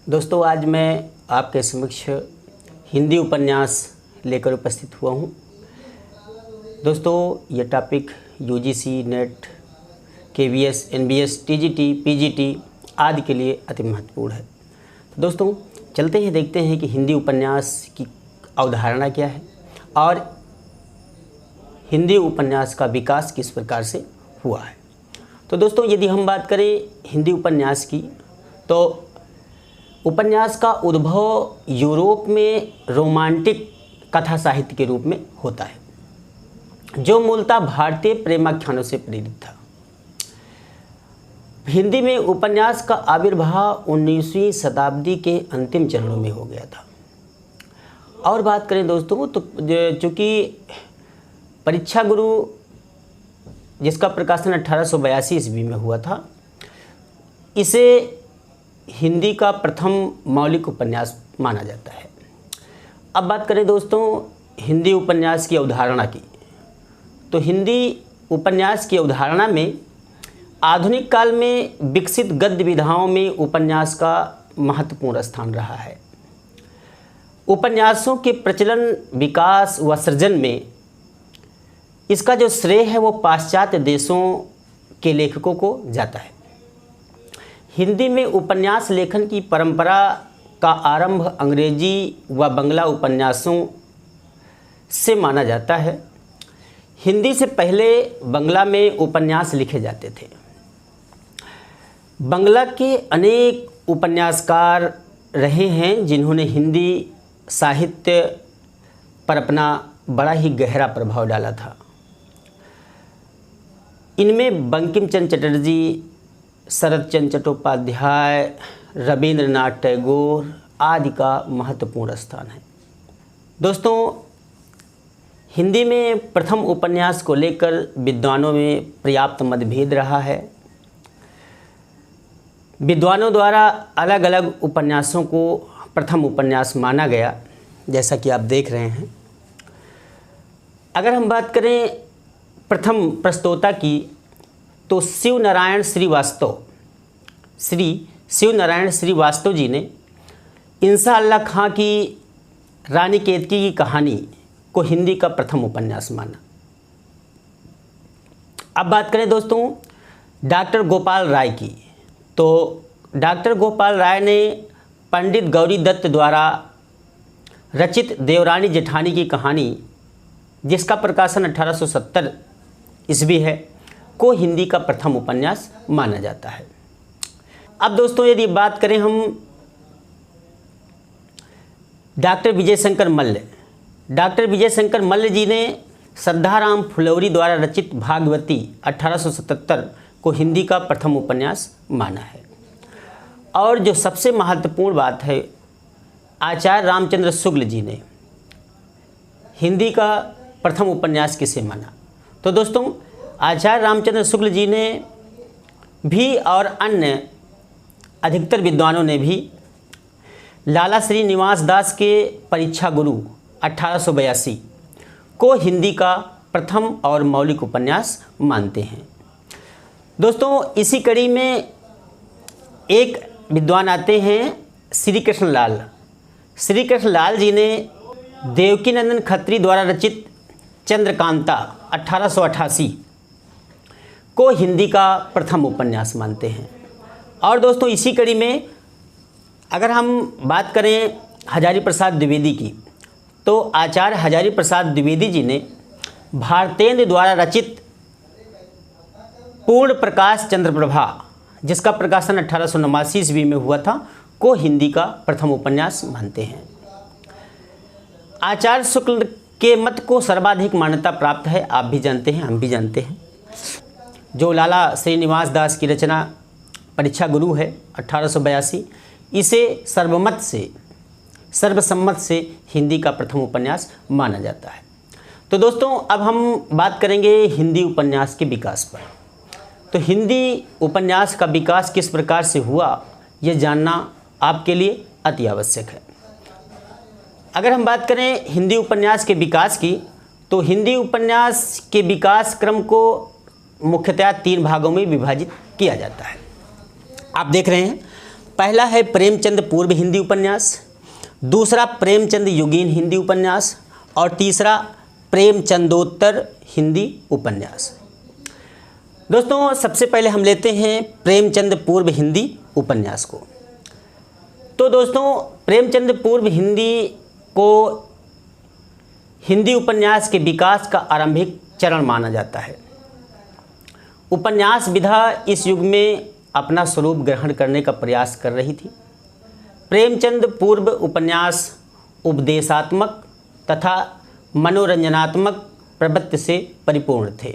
दोस्तों, आज मैं आपके समक्ष हिंदी उपन्यास लेकर उपस्थित हुआ हूँ। दोस्तों, ये topic UGC, net, KVS, NBS, TGT, PGT आदि के लिए अति महत्वपूर्ण है। तो दोस्तों, चलते हैं, देखते हैं कि हिंदी उपन्यास की अवधारणा क्या है और हिंदी उपन्यास का विकास किस प्रकार से हुआ है। तो दोस्तों, यदि हम बात करें हिंदी उपन्यास की, तो उपन्यास का उद्भव यूरोप में रोमांटिक कथा साहित्य के रूप में होता है, जो मूलतः भारतीय प्रेमाख्यानों से प्रेरित था। हिंदी में उपन्यास का आविर्भाव 19वीं शताब्दी के अंतिम चरणों में हो गया था। और बात करें दोस्तों, तो चूँकि परीक्षा गुरु, जिसका प्रकाशन 1882 ईस्वी में हुआ था, इसे हिंदी का प्रथम मौलिक उपन्यास माना जाता है। अब बात करें दोस्तों हिंदी उपन्यास की अवधारणा की, तो हिंदी उपन्यास की अवधारणा में आधुनिक काल में विकसित गद्य विधाओं में उपन्यास का महत्वपूर्ण स्थान रहा है। उपन्यासों के प्रचलन, विकास व सृजन में इसका जो श्रेय है वो पाश्चात्य देशों के लेखकों को जाता है। हिंदी में उपन्यास लेखन की परंपरा का आरंभ अंग्रेजी व बंगला उपन्यासों से माना जाता है। हिंदी से पहले बंगला में उपन्यास लिखे जाते थे। बंगला के अनेक उपन्यासकार रहे हैं जिन्होंने हिंदी साहित्य पर अपना बड़ा ही गहरा प्रभाव डाला था। इनमें बंकिम चंद्र चटर्जी, शरत चंद्र चट्टोपाध्याय, रवींद्रनाथ टैगोर आदि का महत्वपूर्ण स्थान है। दोस्तों, हिंदी में प्रथम उपन्यास को लेकर विद्वानों में पर्याप्त मतभेद रहा है। विद्वानों द्वारा अलग अलग उपन्यासों को प्रथम उपन्यास माना गया, जैसा कि आप देख रहे हैं। अगर हम बात करें प्रथम प्रस्तोता की, तो श्री शिव नारायण श्रीवास्तव जी ने इंसा अल्लाह खां की रानी केतकी की कहानी को हिंदी का प्रथम उपन्यास माना। अब बात करें दोस्तों डॉक्टर गोपाल राय की, तो डॉक्टर गोपाल राय ने पंडित गौरी दत्त द्वारा रचित देवरानी जेठानी की कहानी, जिसका प्रकाशन 1870 ईस्वी है, को हिंदी का प्रथम उपन्यास माना जाता है। अब दोस्तों, यदि बात करें हम डॉक्टर विजय शंकर मल्ल जी ने श्रद्धाराम फुलौरी द्वारा रचित भागवती 1877 को हिंदी का प्रथम उपन्यास माना है। और जो सबसे महत्वपूर्ण बात है, आचार्य रामचंद्र शुक्ल जी ने हिंदी का प्रथम उपन्यास किसे माना, तो दोस्तों आचार्य रामचंद्र शुक्ल जी ने भी और अन्य अधिकतर विद्वानों ने भी लाला श्रीनिवास दास के परीक्षा गुरु 1882 को हिंदी का प्रथम और मौलिक उपन्यास मानते हैं। दोस्तों, इसी कड़ी में एक विद्वान आते हैं श्री कृष्ण लाल जी ने देवकीनंदन खत्री द्वारा रचित चंद्रकांता 1888 को हिंदी का प्रथम उपन्यास मानते हैं। और दोस्तों, इसी कड़ी में अगर हम बात करें हजारी प्रसाद द्विवेदी की, तो आचार्य हजारी प्रसाद द्विवेदी जी ने भारतेंद्र द्वारा रचित पूर्ण प्रकाश चंद्रप्रभा, जिसका प्रकाशन 1889 ईस्वी में हुआ था, को हिंदी का प्रथम उपन्यास मानते हैं। आचार्य शुक्ल के मत को सर्वाधिक मान्यता प्राप्त है, आप भी जानते हैं, हम भी जानते हैं। जो लाला श्रीनिवास दास की रचना परीक्षा गुरु है 1882, इसे सर्वसम्मत से हिंदी का प्रथम उपन्यास माना जाता है। तो दोस्तों, अब हम बात करेंगे हिंदी उपन्यास के विकास पर। तो हिंदी उपन्यास का विकास किस प्रकार से हुआ, यह जानना आपके लिए अति आवश्यक है। अगर हम बात करें हिंदी उपन्यास के विकास की, तो हिंदी उपन्यास के विकास क्रम को मुख्यतः 3 भागों में विभाजित किया जाता है। आप देख रहे हैं, पहला है प्रेमचंद पूर्व हिंदी उपन्यास, दूसरा प्रेमचंद युगीन हिंदी उपन्यास और तीसरा प्रेमचंदोत्तर हिंदी उपन्यास। दोस्तों सबसे पहले हम लेते हैं प्रेमचंद पूर्व हिंदी उपन्यास को। तो दोस्तों प्रेमचंद पूर्व हिंदी को हिंदी उपन्यास के विकास का आरंभिक चरण माना जाता है। उपन्यास विधा इस युग में अपना स्वरूप ग्रहण करने का प्रयास कर रही थी। प्रेमचंद पूर्व उपन्यास उपदेशात्मक तथा मनोरंजनात्मक प्रवृत्ति से परिपूर्ण थे।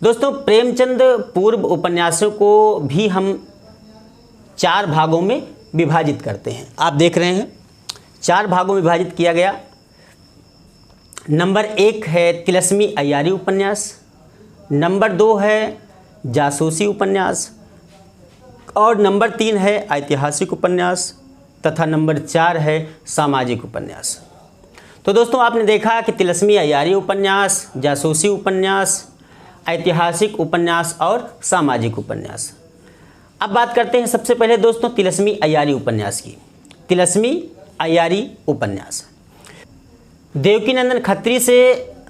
दोस्तों प्रेमचंद पूर्व उपन्यासों को भी हम 4 भागों में विभाजित करते हैं। आप देख रहे हैं 4 भागों में विभाजित किया गया। नंबर 1 है तिलस्मी अय्यारी उपन्यास, नंबर 2 है जासूसी उपन्यास और नंबर 3 है ऐतिहासिक उपन्यास तथा नंबर 4 है सामाजिक उपन्यास। तो दोस्तों आपने देखा कि तिलस्मी अय्यारी उपन्यास, जासूसी उपन्यास, ऐतिहासिक उपन्यास और सामाजिक उपन्यास। अब बात करते हैं सबसे पहले दोस्तों तिलस्मी अय्यारी उपन्यास की। तिलस्मी अय्यारी उपन्यास देवकीनंदन खत्री से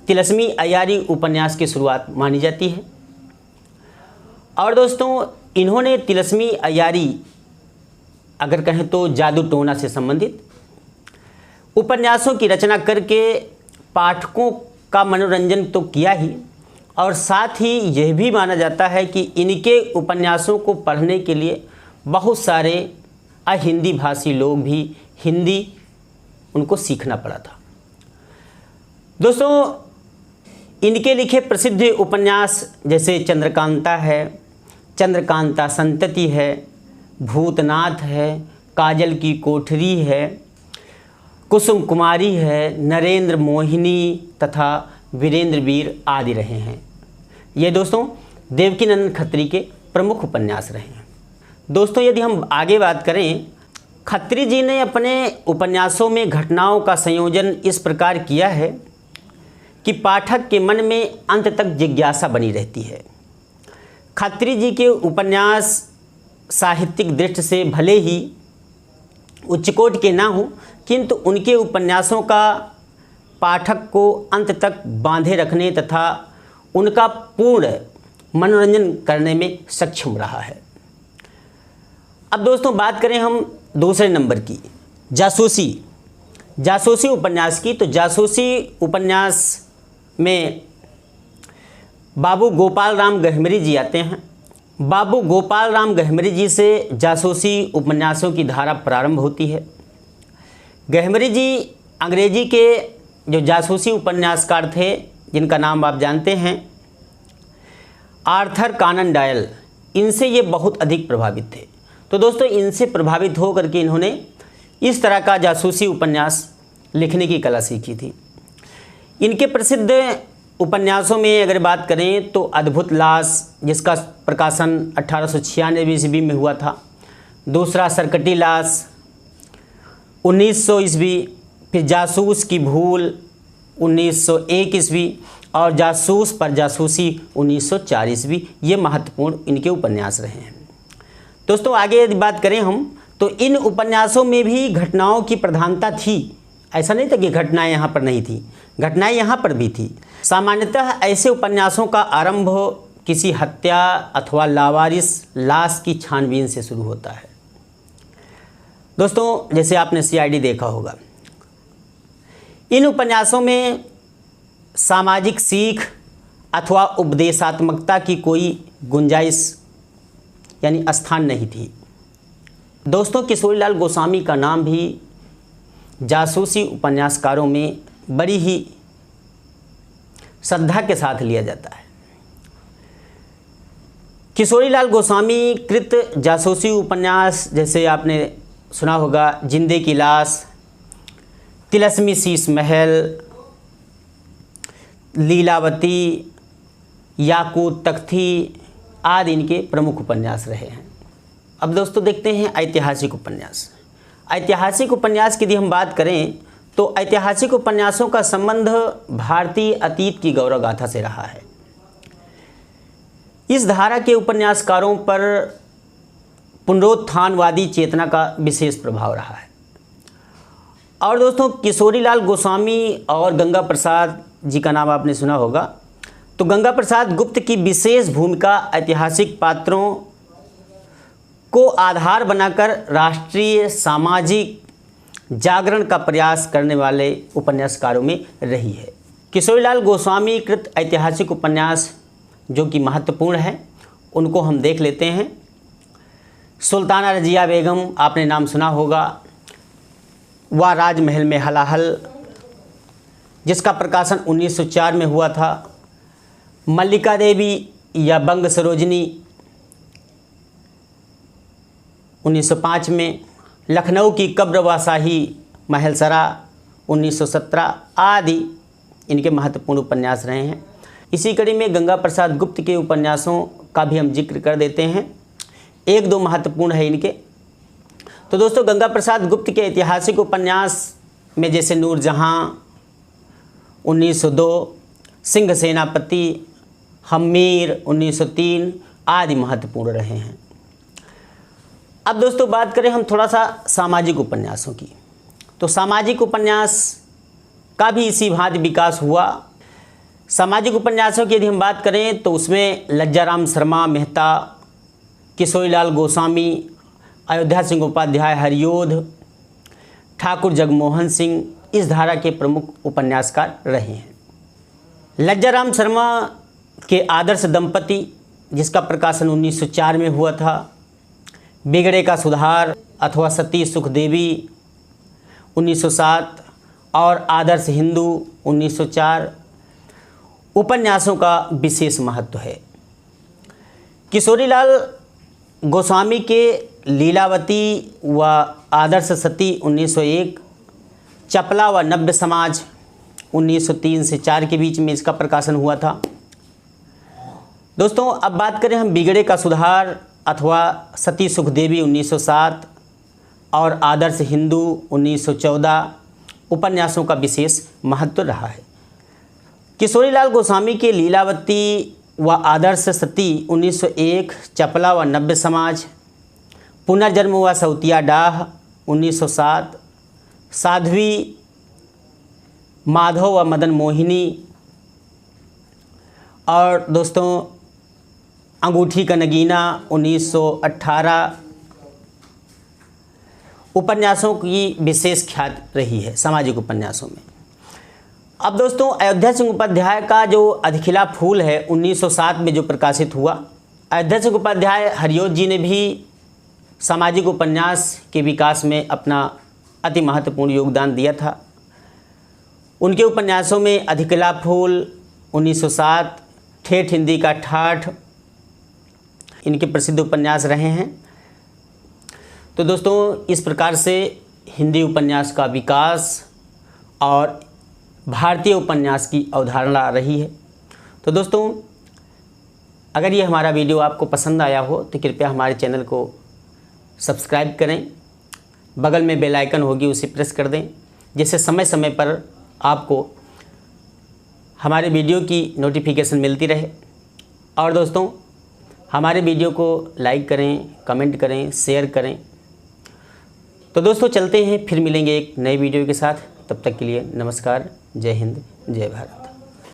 तिलस्मी अय्यारी उपन्यास की शुरुआत मानी जाती है। और दोस्तों इन्होंने तिलस्मी अय्यारी अगर कहें तो जादू टोना से संबंधित उपन्यासों की रचना करके पाठकों का मनोरंजन तो किया ही और साथ ही यह भी माना जाता है कि इनके उपन्यासों को पढ़ने के लिए बहुत सारे अहिंदी भाषी लोग भी हिंदी उनको सीखना पड़ा था। दोस्तों इनके लिखे प्रसिद्ध उपन्यास जैसे चंद्रकांता है, चंद्रकांता संतति है, भूतनाथ है, काजल की कोठरी है, कुसुम कुमारी है, नरेंद्र मोहिनी तथा वीरेंद्र वीर आदि रहे हैं। ये दोस्तों देवकीनंदन खत्री के प्रमुख उपन्यास रहे हैं। दोस्तों यदि हम आगे बात करें, खत्री जी ने अपने उपन्यासों में घटनाओं का संयोजन इस प्रकार किया है कि पाठक के मन में अंत तक जिज्ञासा बनी रहती है। खत्री जी के उपन्यास साहित्यिक दृष्टि से भले ही उच्चकोटि के ना हों, किंतु उनके उपन्यासों का पाठक को अंत तक बांधे रखने तथा उनका पूर्ण मनोरंजन करने में सक्षम रहा है। अब दोस्तों बात करें हम दूसरे नंबर की जासूसी उपन्यास की। तो जासूसी उपन्यास में बाबू गोपाल राम गहमरी जी आते हैं। बाबू गोपाल राम गहमरी जी से जासूसी उपन्यासों की धारा प्रारंभ होती है। गहमरी जी अंग्रेजी के जो जासूसी उपन्यासकार थे जिनका नाम आप जानते हैं आर्थर कॉनन डॉयल, इनसे ये बहुत अधिक प्रभावित थे। तो दोस्तों इनसे प्रभावित हो करके इन्होंने इस तरह का जासूसी उपन्यास लिखने की कला सीखी थी। इनके प्रसिद्ध उपन्यासों में अगर बात करें तो अद्भुत लाश, जिसका प्रकाशन 1896 ईस्वी में हुआ था, दूसरा सरकटी लाश 1900 ईस्वी, फिर जासूस की भूल 1901 ईस्वी और जासूस पर जासूसी 1904 ईस्वी। ये महत्वपूर्ण इनके उपन्यास रहे हैं। दोस्तों आगे यदि बात करें हम तो इन उपन्यासों में भी घटनाओं की प्रधानता थी। ऐसा नहीं था कि घटनाएं यहाँ पर नहीं थी, घटनाएं यहाँ पर भी थी। सामान्यतः ऐसे उपन्यासों का आरंभ किसी हत्या अथवा लावारिस लाश की छानबीन से शुरू होता है। दोस्तों जैसे आपने CID देखा होगा, इन उपन्यासों में सामाजिक सीख अथवा उपदेशात्मकता की कोई गुंजाइश यानी स्थान नहीं थी। दोस्तों किशोरीलाल गोस्वामी का नाम भी जासूसी उपन्यासकारों में बड़ी ही श्रद्धा के साथ लिया जाता है। किशोरीलाल गोस्वामी कृत जासूसी उपन्यास जैसे आपने सुना होगा जिंदे की लाश, तिलस्मी शीश महल, लीलावती, याकूत तख्ती आदि इनके प्रमुख उपन्यास रहे हैं। अब दोस्तों देखते हैं ऐतिहासिक उपन्यास। ऐतिहासिक उपन्यास की यदि हम बात करें तो ऐतिहासिक उपन्यासों का संबंध भारतीय अतीत की गौरव गाथा से रहा है। इस धारा के उपन्यासकारों पर पुनरुत्थानवादी चेतना का विशेष प्रभाव रहा है। और दोस्तों, किशोरीलाल गोस्वामी और गंगा प्रसाद जी का नाम आपने सुना होगा। तो गंगा प्रसाद गुप्त की विशेष भूमिका ऐतिहासिक पात्रों को आधार बनाकर राष्ट्रीय सामाजिक जागरण का प्रयास करने वाले उपन्यासकारों में रही है। किशोरीलाल गोस्वामी कृत ऐतिहासिक उपन्यास जो कि महत्वपूर्ण है, उनको हम देख लेते हैं। सुल्ताना रजिया बेगम, आपने नाम सुना होगा। वह राजमहल में हलाहल, जिसका प्रकाशन 1904 में हुआ था। मल्लिका देवी या बंग सरोजनी 1905 में। लखनऊ की कब्र व शाही महलसरा 1917 आदि इनके महत्वपूर्ण उपन्यास रहे हैं। इसी कड़ी में गंगा प्रसाद गुप्त के उपन्यासों का भी हम जिक्र कर देते हैं। एक दो महत्वपूर्ण है इनके। तो दोस्तों, गंगा प्रसाद गुप्त के ऐतिहासिक उपन्यास में जैसे नूरजहां 1902, सिंह सेनापति, हम्मीर 1903 आदि महत्वपूर्ण रहे हैं। अब दोस्तों बात करें हम थोड़ा सा सामाजिक उपन्यासों की। तो सामाजिक उपन्यास का भी इसी भांति विकास हुआ। सामाजिक उपन्यासों की यदि हम बात करें तो उसमें लज्जाराम शर्मा मेहता, किशोरीलाल गोस्वामी, अयोध्या सिंह उपाध्याय हरियोध, ठाकुर जगमोहन सिंह इस धारा के प्रमुख उपन्यासकार रहे हैं। लज्जाराम शर्मा के आदर्श दंपति, जिसका प्रकाशन 1904 में हुआ था। बिगड़े का सुधार अथवा सती सुखदेवी 1907 और आदर्श हिंदू 1904 उपन्यासों का विशेष महत्व है। किशोरीलाल गोस्वामी के लीलावती व आदर्श सती 1901, चपला व नव्य समाज 1903 से 4 के बीच में इसका प्रकाशन हुआ था। दोस्तों, अब बात करें हम बिगड़े का सुधार अथवा सती सुखदेवी 1907 और आदर्श हिंदू 1914 उपन्यासों का विशेष महत्व रहा है। किशोरीलाल गोस्वामी के लीलावती व आदर्श सती 1901, चपला व नव्य समाज, पुनर्जन्म व सौतिया डाह 1907, साध्वी माधव व मदन मोहिनी और दोस्तों अंगूठी का नगीना 1918 उपन्यासों की विशेष ख्याति रही है सामाजिक उपन्यासों में। अब दोस्तों, अयोध्या सिंह उपाध्याय का जो अधिखिला फूल है 1907 में जो प्रकाशित हुआ। अयोध्या सिंह उपाध्याय हरियोध जी ने भी सामाजिक उपन्यास के विकास में अपना अति महत्वपूर्ण योगदान दिया था। उनके उपन्यासों में अधिखिला फूल 1907, ठेठ हिंदी का ठाठ इनके प्रसिद्ध उपन्यास रहे हैं। तो दोस्तों, इस प्रकार से हिंदी उपन्यास का विकास और भारतीय उपन्यास की अवधारणा रही है। तो दोस्तों, अगर ये हमारा वीडियो आपको पसंद आया हो तो कृपया हमारे चैनल को सब्सक्राइब करें। बगल में बेल आइकन होगी, उसे प्रेस कर दें, जिससे समय समय पर आपको हमारे वीडियो की नोटिफिकेशन मिलती रहे। और दोस्तों, हमारे वीडियो को लाइक करें, कमेंट करें, शेयर करें। तो दोस्तों, चलते हैं, फिर मिलेंगे एक नए वीडियो के साथ। तब तक के लिए नमस्कार। जय हिंद, जय भारत।